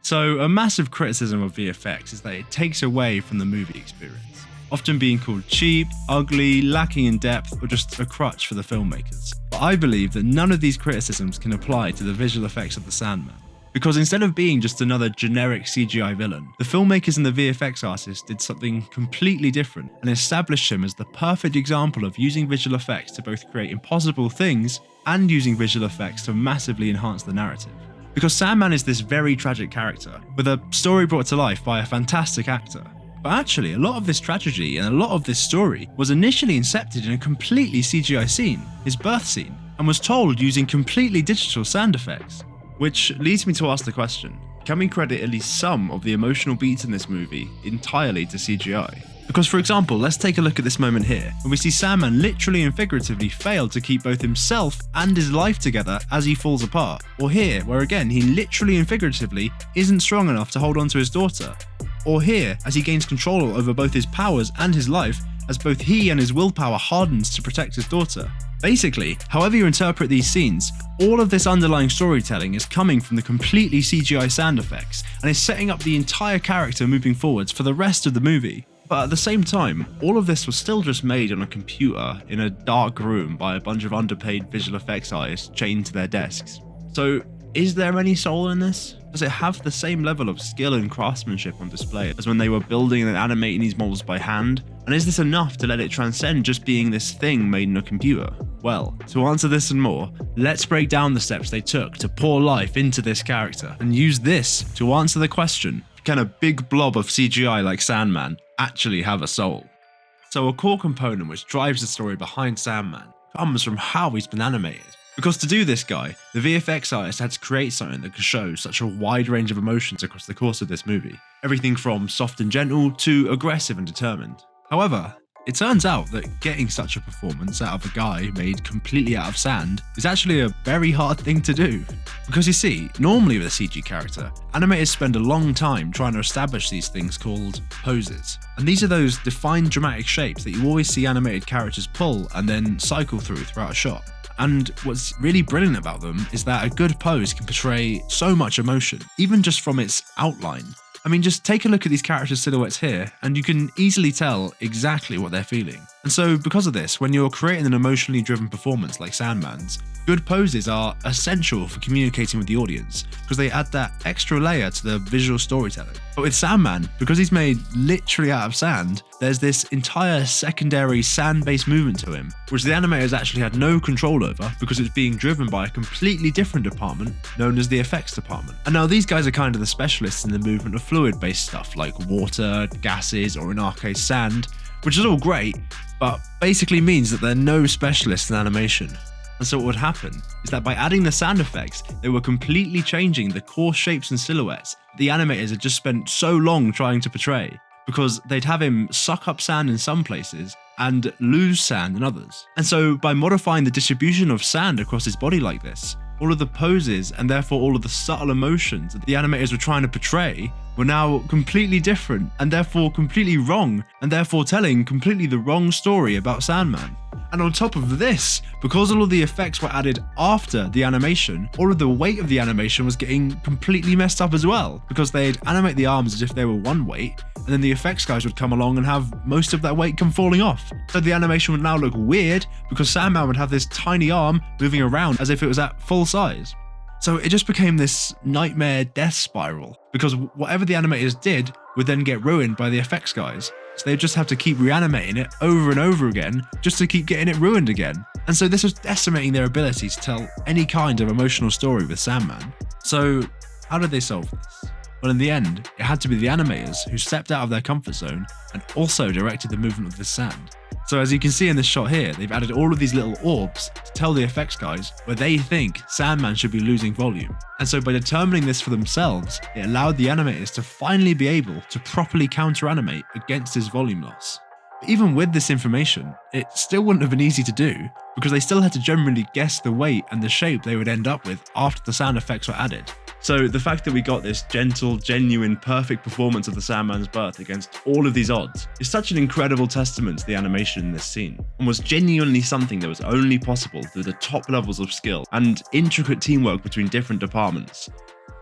So a massive criticism of VFX is that it takes away from the movie experience, often being called cheap, ugly, lacking in depth, or just a crutch for the filmmakers. But I believe that none of these criticisms can apply to the visual effects of the Sandman. Because instead of being just another generic CGI villain, the filmmakers and the VFX artists did something completely different and established him as the perfect example of using visual effects to both create impossible things and using visual effects to massively enhance the narrative. Because Sandman is this very tragic character, with a story brought to life by a fantastic actor. But actually, a lot of this tragedy and a lot of this story was initially incepted in a completely CGI scene, his birth scene, and was told using completely digital sound effects. Which leads me to ask the question, can we credit at least some of the emotional beats in this movie entirely to CGI? Because for example, let's take a look at this moment here, when we see Sandman literally and figuratively fail to keep both himself and his life together as he falls apart. Or here, where again, he literally and figuratively isn't strong enough to hold on to his daughter. Or here, as he gains control over both his powers and his life, as both he and his willpower hardens to protect his daughter. Basically, however you interpret these scenes, all of this underlying storytelling is coming from the completely CGI sound effects and is setting up the entire character moving forwards for the rest of the movie. But at the same time, all of this was still just made on a computer in a dark room by a bunch of underpaid visual effects artists chained to their desks. So, is there any soul in this? Does it have the same level of skill and craftsmanship on display as when they were building and animating these models by hand? And is this enough to let it transcend just being this thing made in a computer? Well, to answer this and more, let's break down the steps they took to pour life into this character and use this to answer the question, can a big blob of CGI like Sandman actually have a soul? So a core component which drives the story behind Sandman comes from how he's been animated. Because to do this guy, the VFX artist had to create something that could show such a wide range of emotions across the course of this movie. Everything from soft and gentle to aggressive and determined. However, it turns out that getting such a performance out of a guy made completely out of sand is actually a very hard thing to do. Because you see, normally with a CG character, animators spend a long time trying to establish these things called poses. And these are those defined dramatic shapes that you always see animated characters pull and then cycle throughout a shot. And what's really brilliant about them is that a good pose can portray so much emotion, even just from its outline. I mean, just take a look at these characters' silhouettes here, and you can easily tell exactly what they're feeling. And so, because of this, when you're creating an emotionally driven performance like Sandman's, good poses are essential for communicating with the audience, because they add that extra layer to the visual storytelling. But with Sandman, because he's made literally out of sand, there's this entire secondary sand-based movement to him, which the animators actually had no control over because it's being driven by a completely different department known as the effects department. And now these guys are kind of the specialists in the movement of fluid-based stuff like water, gases, or in our case sand, which is all great, but basically means that they're no specialists in animation. And so what would happen is that by adding the sound effects, they were completely changing the core shapes and silhouettes the animators had just spent so long trying to portray, because they'd have him suck up sand in some places and lose sand in others. And so by modifying the distribution of sand across his body like this, all of the poses and therefore all of the subtle emotions that the animators were trying to portray were now completely different and therefore completely wrong, and therefore telling completely the wrong story about Sandman. And on top of this, because all of the effects were added after the animation, all of the weight of the animation was getting completely messed up as well, because they'd animate the arms as if they were one weight, and then the effects guys would come along and have most of that weight come falling off. So the animation would now look weird because Sandman would have this tiny arm moving around as if it was at full size. So it just became this nightmare death spiral, because whatever the animators did would then get ruined by the effects guys. So they'd just have to keep reanimating it over and over again just to keep getting it ruined again. And so this was decimating their ability to tell any kind of emotional story with Sandman. So how did they solve this? Well, in the end, it had to be the animators who stepped out of their comfort zone and also directed the movement of the sand. So as you can see in this shot here, they've added all of these little orbs to tell the effects guys where they think Sandman should be losing volume. And so by determining this for themselves, it allowed the animators to finally be able to properly counter-animate against his volume loss. But even with this information, it still wouldn't have been easy to do, because they still had to generally guess the weight and the shape they would end up with after the sound effects were added. So the fact that we got this gentle, genuine, perfect performance of the Sandman's birth against all of these odds is such an incredible testament to the animation in this scene, and was genuinely something that was only possible through the top levels of skill and intricate teamwork between different departments.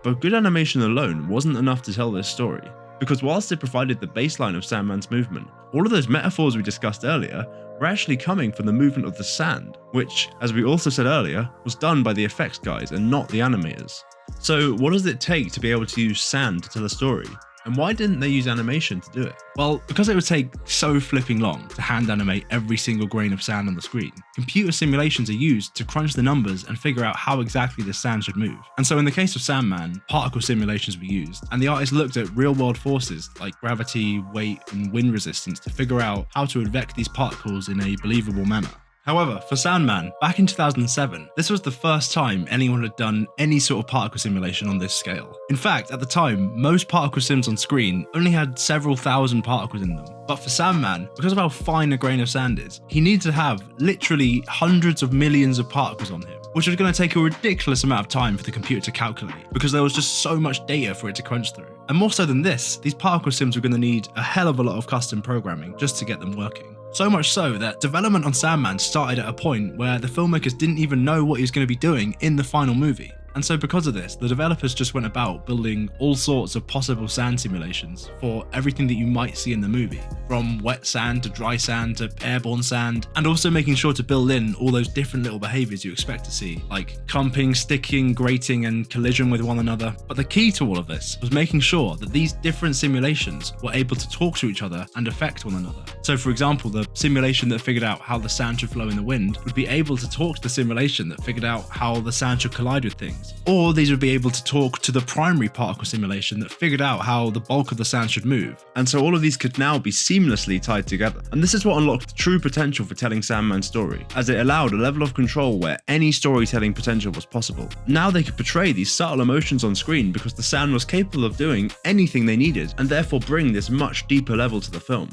But good animation alone wasn't enough to tell this story, because whilst it provided the baseline of Sandman's movement, all of those metaphors we discussed earlier were actually coming from the movement of the sand, which, as we also said earlier, was done by the effects guys and not the animators. So what does it take to be able to use sand to tell a story? And why didn't they use animation to do it? Well, because it would take so flipping long to hand animate every single grain of sand on the screen, computer simulations are used to crunch the numbers and figure out how exactly the sand should move. And so in the case of Sandman, particle simulations were used, and the artist looked at real-world forces like gravity, weight, and wind resistance to figure out how to advect these particles in a believable manner. However, for Sandman, back in 2007, this was the first time anyone had done any sort of particle simulation on this scale. In fact, at the time, most particle sims on screen only had several thousand particles in them. But for Sandman, because of how fine a grain of sand is, he needed to have literally hundreds of millions of particles on him, which was going to take a ridiculous amount of time for the computer to calculate, because there was just so much data for it to crunch through. And more so than this, these particle sims were going to need a hell of a lot of custom programming just to get them working. So much so that development on Sandman started at a point where the filmmakers didn't even know what he was going to be doing in the final movie. And so because of this, the developers just went about building all sorts of possible sand simulations for everything that you might see in the movie, from wet sand to dry sand to airborne sand, and also making sure to build in all those different little behaviors you expect to see, like clumping, sticking, grating, and collision with one another. But the key to all of this was making sure that these different simulations were able to talk to each other and affect one another. So for example, the simulation that figured out how the sand should flow in the wind would be able to talk to the simulation that figured out how the sand should collide with things. Or these would be able to talk to the primary particle simulation that figured out how the bulk of the sand should move. And so all of these could now be seamlessly tied together. And this is what unlocked the true potential for telling Sandman's story, as it allowed a level of control where any storytelling potential was possible. Now they could portray these subtle emotions on screen because the sand was capable of doing anything they needed, and therefore bring this much deeper level to the film.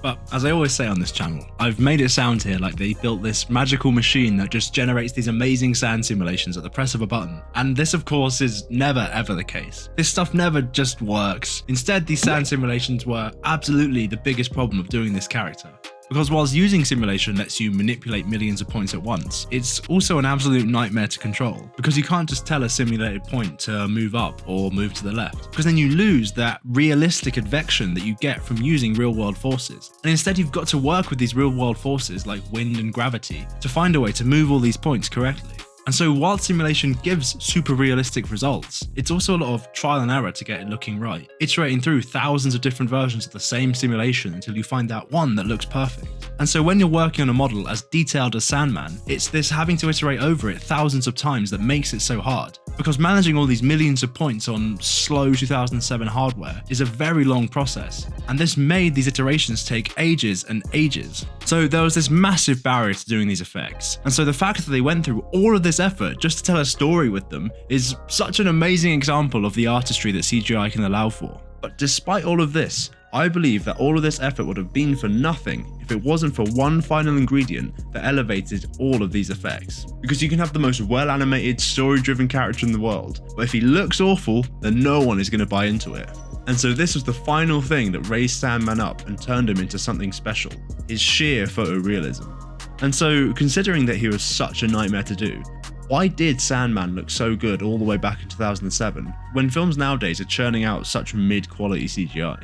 But as I always say on this channel, I've made it sound here like they built this magical machine that just generates these amazing sand simulations at the press of a button. And this of course is never ever the case. This stuff never just works. Instead, these sand simulations were absolutely the biggest problem of doing this character. Because whilst using simulation lets you manipulate millions of points at once, it's also an absolute nightmare to control, because you can't just tell a simulated point to move up or move to the left, because then you lose that realistic advection that you get from using real-world forces. And instead you've got to work with these real-world forces like wind and gravity to find a way to move all these points correctly. And so while simulation gives super realistic results, it's also a lot of trial and error to get it looking right, iterating through thousands of different versions of the same simulation until you find out one that looks perfect. And so when you're working on a model as detailed as Sandman, it's this having to iterate over it thousands of times that makes it so hard. Because managing all these millions of points on slow 2007 hardware is a very long process, and this made these iterations take ages and ages. So there was this massive barrier to doing these effects, and so the fact that they went through all of this effort just to tell a story with them is such an amazing example of the artistry that CGI can allow for. But despite all of this, I believe that all of this effort would have been for nothing if it wasn't for one final ingredient that elevated all of these effects. Because you can have the most well-animated, story-driven character in the world, but if he looks awful, then no one is going to buy into it. And so this was the final thing that raised Sandman up and turned him into something special, his sheer photorealism. And so, considering that he was such a nightmare to do, why did Sandman look so good all the way back in 2007, when films nowadays are churning out such mid-quality CGI?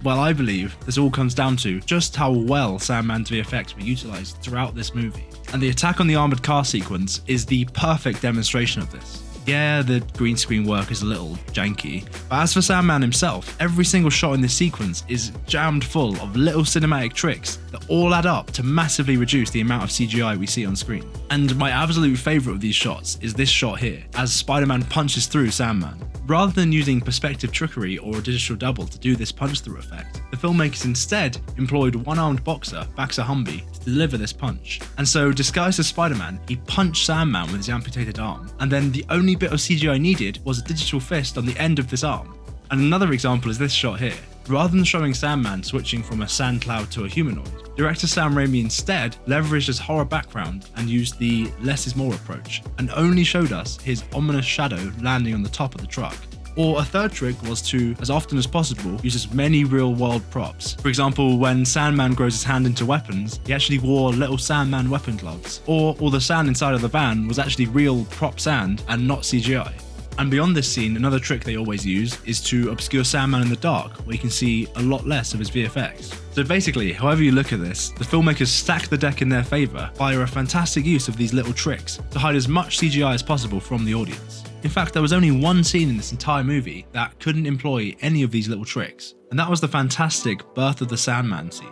Well, I believe this all comes down to just how well Sandman's VFX were utilised throughout this movie. And the attack on the armoured car sequence is the perfect demonstration of this. Yeah, the green screen work is a little janky, but as for Sandman himself, every single shot in this sequence is jammed full of little cinematic tricks that all add up to massively reduce the amount of CGI we see on screen. And my absolute favourite of these shots is this shot here, as Spiderman punches through Sandman. Rather than using perspective trickery or a digital double to do this punch-through effect, the filmmakers instead employed one-armed boxer, Baxter Humby, to deliver this punch. And so, disguised as Spider-Man, he punched Sandman with his amputated arm, and then the only bit of CGI needed was a digital fist on the end of this arm. And another example is this shot here. Rather than showing Sandman switching from a sand cloud to a humanoid, director Sam Raimi instead leveraged his horror background and used the less is more approach, and only showed us his ominous shadow landing on the top of the truck. Or a third trick was to, as often as possible, use as many real-world props. For example, when Sandman grows his hand into weapons, he actually wore little Sandman weapon gloves. Or all the sand inside of the van was actually real prop sand and not CGI. And beyond this scene, another trick they always use is to obscure Sandman in the dark, where you can see a lot less of his VFX. So basically, however you look at this, the filmmakers stack the deck in their favour via a fantastic use of these little tricks to hide as much CGI as possible from the audience. In fact, there was only one scene in this entire movie that couldn't employ any of these little tricks, and that was the fantastic Birth of the Sandman scene.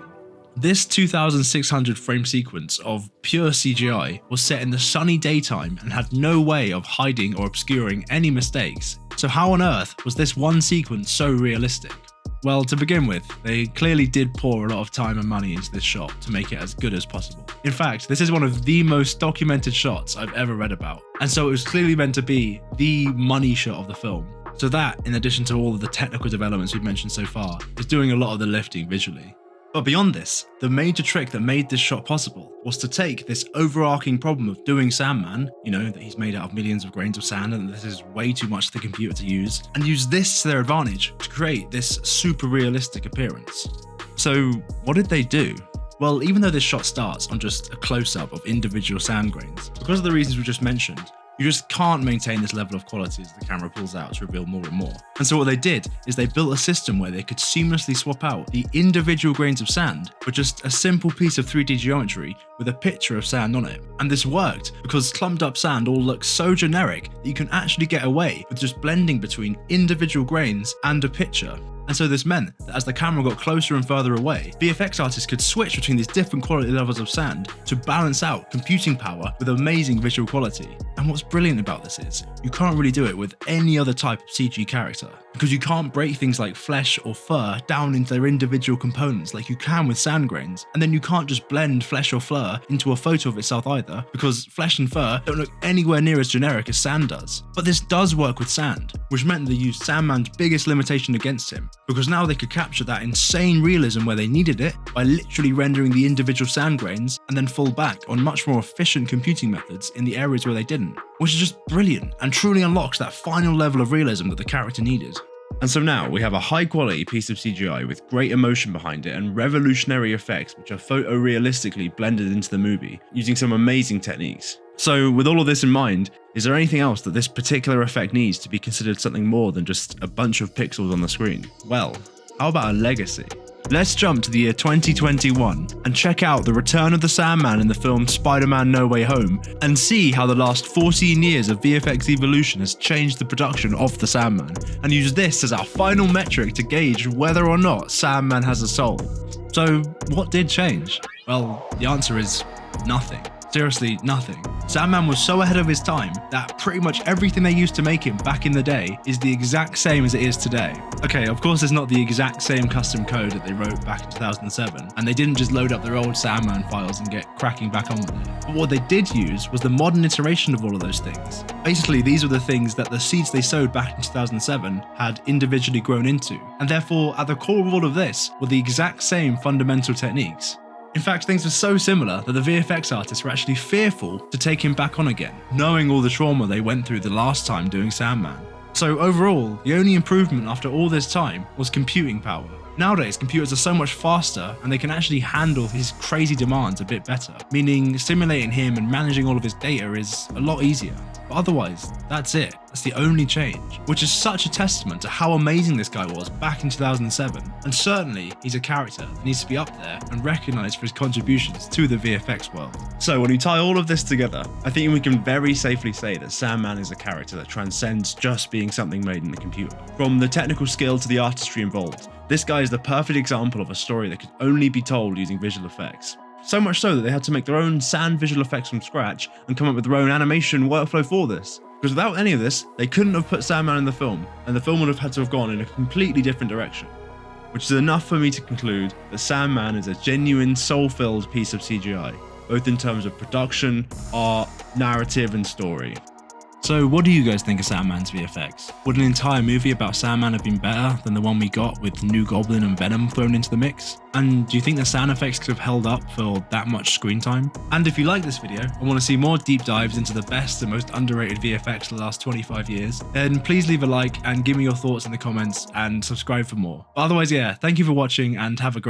This 2,600 frame sequence of pure CGI was set in the sunny daytime and had no way of hiding or obscuring any mistakes. So how on earth was this one sequence so realistic? Well, to begin with, they clearly did pour a lot of time and money into this shot to make it as good as possible. In fact, this is one of the most documented shots I've ever read about, and so it was clearly meant to be the money shot of the film. So that, in addition to all of the technical developments we've mentioned so far, is doing a lot of the lifting visually. But beyond this, the major trick that made this shot possible was to take this overarching problem of doing Sandman, that he's made out of millions of grains of sand and this is way too much for the computer to use, and use this to their advantage to create this super realistic appearance. So what did they do? Well, even though this shot starts on just a close-up of individual sand grains, because of the reasons we just mentioned, you just can't maintain this level of quality as the camera pulls out to reveal more and more. And so what they did is they built a system where they could seamlessly swap out the individual grains of sand for just a simple piece of 3D geometry with a picture of sand on it. And this worked because clumped up sand all looks so generic that you can actually get away with just blending between individual grains and a picture. And so this meant that as the camera got closer and further away, VFX artists could switch between these different quality levels of sand to balance out computing power with amazing visual quality. And what's brilliant about this is, you can't really do it with any other type of CG character, because you can't break things like flesh or fur down into their individual components like you can with sand grains, and then you can't just blend flesh or fur into a photo of itself either, because flesh and fur don't look anywhere near as generic as sand does. But this does work with sand, which meant they used Sandman's biggest limitation against him, because now they could capture that insane realism where they needed it by literally rendering the individual sand grains and then fall back on much more efficient computing methods in the areas where they didn't, which is just brilliant and truly unlocks that final level of realism that the character needed. And so now we have a high quality piece of CGI with great emotion behind it and revolutionary effects which are photorealistically blended into the movie using some amazing techniques. So with all of this in mind, is there anything else that this particular effect needs to be considered something more than just a bunch of pixels on the screen? Well, how about a legacy? Let's jump to the year 2021 and check out the return of the Sandman in the film Spider-Man No Way Home and see how the last 14 years of VFX evolution has changed the production of the Sandman, and use this as our final metric to gauge whether or not Sandman has a soul. So what did change? Well, the answer is nothing. Seriously, nothing. Sandman was so ahead of his time that pretty much everything they used to make him back in the day is the exact same as it is today. Okay, of course it's not the exact same custom code that they wrote back in 2007, and they didn't just load up their old Sandman files and get cracking back on with it. But what they did use was the modern iteration of all of those things. Basically, these were the things that the seeds they sowed back in 2007 had individually grown into, and therefore at the core of all of this were the exact same fundamental techniques. In fact, things were so similar that the VFX artists were actually fearful to take him back on again, knowing all the trauma they went through the last time doing Sandman. So overall, the only improvement after all this time was computing power. Nowadays, computers are so much faster and they can actually handle his crazy demands a bit better, meaning simulating him and managing all of his data is a lot easier. But otherwise, that's it. That's the only change, which is such a testament to how amazing this guy was back in 2007. And certainly, he's a character that needs to be up there and recognised for his contributions to the VFX world. So when we tie all of this together, I think we can very safely say that Sandman is a character that transcends just being something made in the computer. From the technical skill to the artistry involved, this guy is the perfect example of a story that could only be told using visual effects. So much so that they had to make their own sand visual effects from scratch and come up with their own animation workflow for this. Because without any of this, they couldn't have put Sandman in the film, and the film would have had to have gone in a completely different direction. Which is enough for me to conclude that Sandman is a genuine, soul-filled piece of CGI, both in terms of production, art, narrative, and story. So what do you guys think of Sandman's VFX? Would an entire movie about Sandman have been better than the one we got with New Goblin and Venom thrown into the mix? And do you think the sound effects could have held up for that much screen time? And if you like this video and want to see more deep dives into the best and most underrated VFX of the last 25 years, then please leave a like and give me your thoughts in the comments and subscribe for more. But otherwise, yeah, thank you for watching and have a great